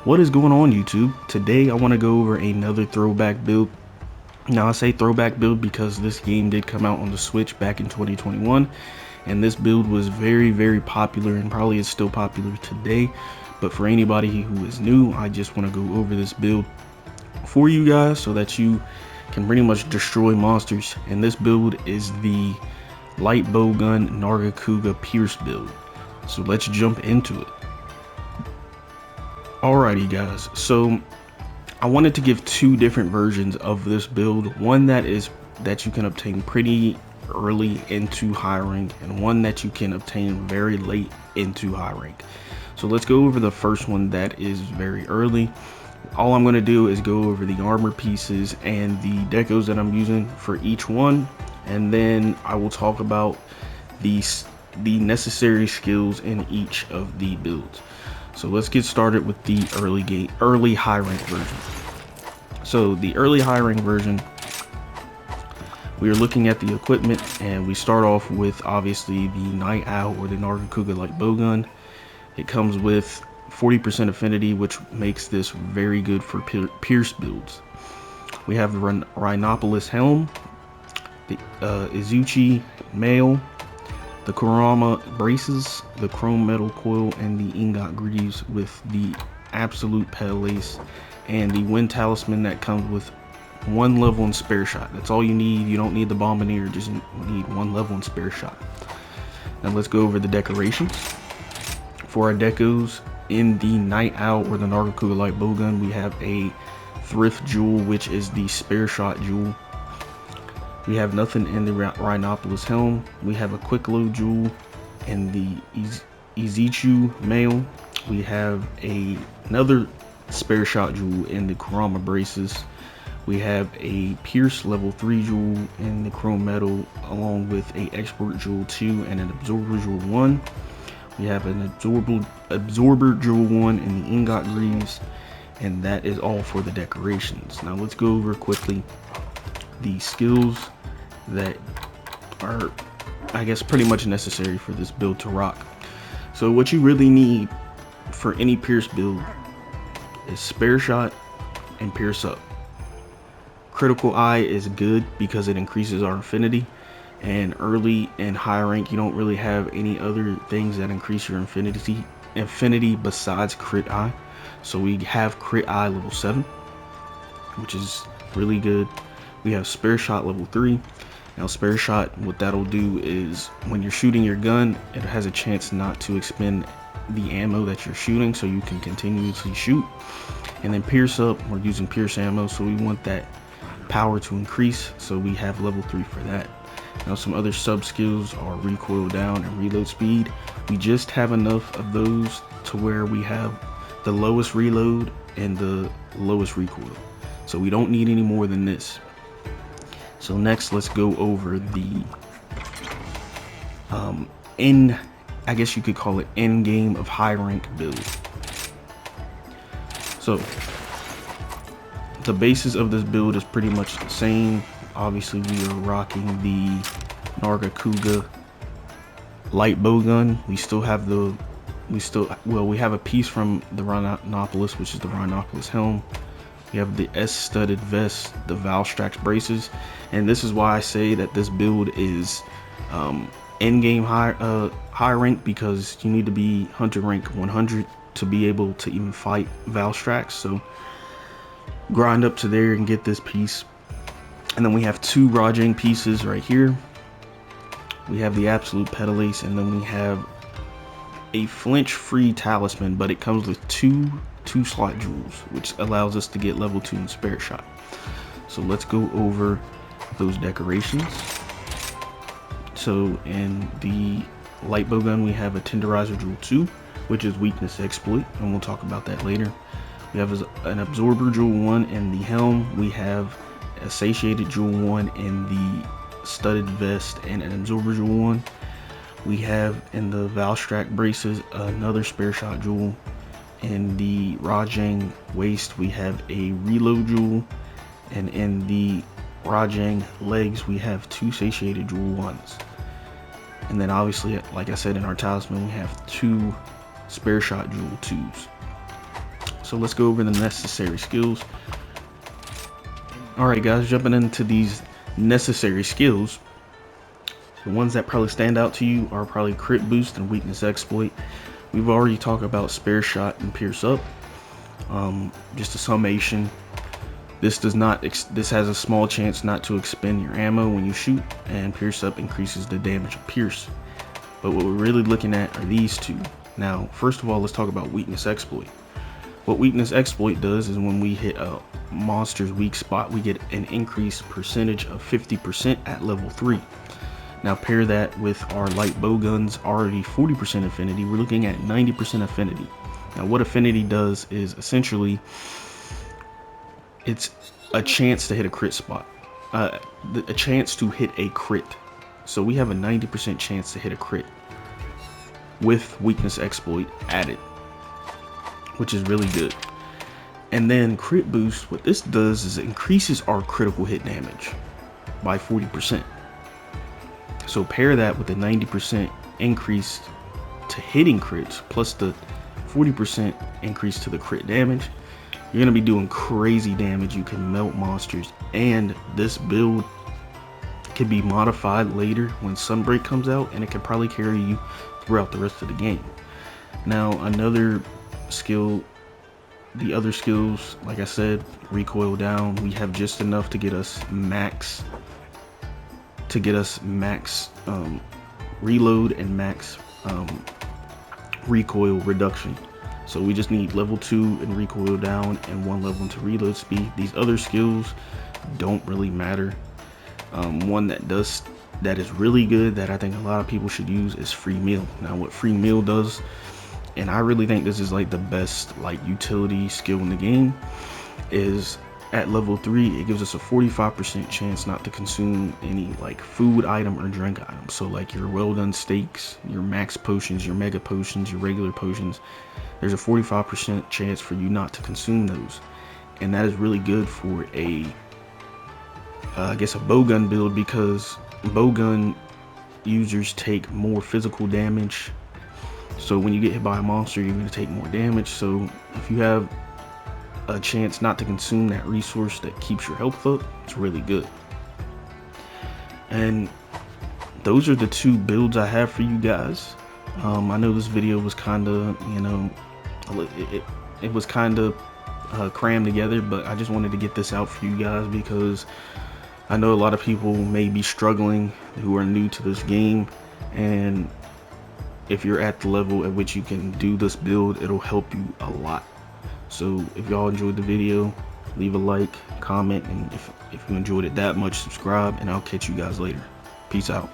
What is going on, YouTube? Today I want to go over another throwback build. Now I say throwback build because this game did come out on the Switch back in 2021, and this build was very popular and probably is still popular today. But for anybody who is new, I just want to go over this build for you guys so that you can pretty much destroy monsters. And this build is the light bowgun Nargacuga Pierce build. So let's jump into it. Alrighty guys, so I wanted to give two different versions of this build. One that you can obtain pretty early into high rank, and one that you can obtain very late into high rank. So let's go over the first one that is very early. All I'm going to do is go over the armor pieces and the decos that I'm using for each one, and then I will talk about the necessary skills in each of the builds. So let's get started with the early high rank version. So the early high rank version, we are looking at the equipment, and we start off with obviously the Night Owl or the Nargacuga light bowgun. It comes with 40% affinity, which makes this very good for pierce builds. We have the Rhinopolis helm, the Izuchi mail, the Kurama braces, the chrome metal coil, and the ingot greaves with the absolute petal ace, and the wind talisman that comes with one level in spare shot. That's all you need. You don't need the bombardier, just need one level in spare shot. Now let's go over the decorations. For our decos, in the Night Owl or the Nargacuga light bowgun, we have a thrift jewel, which is the spare shot jewel. We have nothing in the Rhinopolis helm. We have a quick load jewel in the Izuchi mail. We have another spare shot jewel in the Kurama braces. We have a pierce level 3 jewel in the chrome metal, along with a export jewel 2 and an absorber jewel 1. We have an absorber jewel 1 in the ingot greaves, and that is all for the decorations. Now let's go over quickly the skills that are, I guess, pretty much necessary for this build to rock. So what you really need for any pierce build is spare shot and pierce up. Critical eye is good because it increases our affinity, and early and high rank you don't really have any other things that increase your affinity besides crit eye. So we have crit eye level 7, which is really good. We have spare shot level 3. Now spare shot, what that'll do is when you're shooting your gun, it has a chance not to expend the ammo that you're shooting, so you can continuously shoot. And then pierce up, we're using pierce ammo, so we want that power to increase, so we have level 3 for that. Now some other sub skills are recoil down and reload speed. We just have enough of those to where we have the lowest reload and the lowest recoil, so we don't need any more than this. So next, let's go over the I guess you could call it end game of high rank build. So the basis of this build is pretty much the same. Obviously we are rocking the Nargacuga light bowgun. We have a piece from the Rhinopolis, which is the Rhinopolis helm. We have the S-studded vest, the Valstrax braces, and this is why I say that this build is end game high rank, because you need to be hunter rank 100 to be able to even fight Valstrax. So grind up to there and get this piece. And then we have two Rajang pieces right here. We have the absolute petal ace, and then we have a flinch free talisman, but it comes with two slot jewels, which allows us to get level 2 in spare shot. So let's go over those decorations. So in the light bowgun, we have a tenderizer jewel 2, which is weakness exploit, and we'll talk about that later. We have an absorber jewel 1 in the helm. We have a satiated jewel 1 in the studded vest and an absorber jewel 1. We have in the Valstrax braces another spare shot jewel. In the Rajang waist, we have a reload jewel, and in the Rajang legs, we have 2 satiated jewel 1s. And then obviously, like I said, in our talisman, we have 2 spare shot jewel 2s. So let's go over the necessary skills. Alright guys, jumping into these necessary skills. The ones that probably stand out to you are probably crit boost and weakness exploit. We've already talked about spare shot and pierce up. Just a summation. This has a small chance not to expend your ammo when you shoot, and pierce up increases the damage of pierce. But what we're really looking at are these two. Now, first of all, let's talk about weakness exploit. What weakness exploit does is when we hit a monster's weak spot, we get an increased percentage of 50% at level 3. Now pair that with our light bow guns, already 40% affinity, we're looking at 90% affinity. Now what affinity does is essentially, it's a chance to hit a crit spot, a chance to hit a crit. So we have a 90% chance to hit a crit with weakness exploit added, which is really good. And then crit boost, what this does is it increases our critical hit damage by 40%. So pair that with the 90% increase to hitting crits plus the 40% increase to the crit damage, you're gonna be doing crazy damage. You can melt monsters, and this build can be modified later when Sunbreak comes out, and it can probably carry you throughout the rest of the game. Now another skill, the other skills, like I said, recoil down, we have just enough to get us max reload and max recoil reduction. So we just need level 2 in recoil down and 1 level into reload speed. These other skills don't really matter. One that is really good that I think a lot of people should use is free meal. Now what free meal does, and I really think this is like the best like utility skill in the game, is at level 3 it gives us a 45% chance not to consume any like food item or drink item. So like your well done steaks, your max potions, your mega potions, your regular potions, there's a 45% chance for you not to consume those. And that is really good for a I guess a bowgun build, because bowgun users take more physical damage. So when you get hit by a monster, you're going to take more damage. So if you have a chance not to consume that resource that keeps your health up, it's really good. And those are the two builds I have for you guys. I know this video was kind of, you know, it was kind of crammed together, but I just wanted to get this out for you guys because I know a lot of people may be struggling who are new to this game, and if you're at the level at which you can do this build, it'll help you a lot. So if y'all enjoyed the video, leave a like, comment, and if you enjoyed it that much, subscribe, and I'll catch you guys later. Peace out.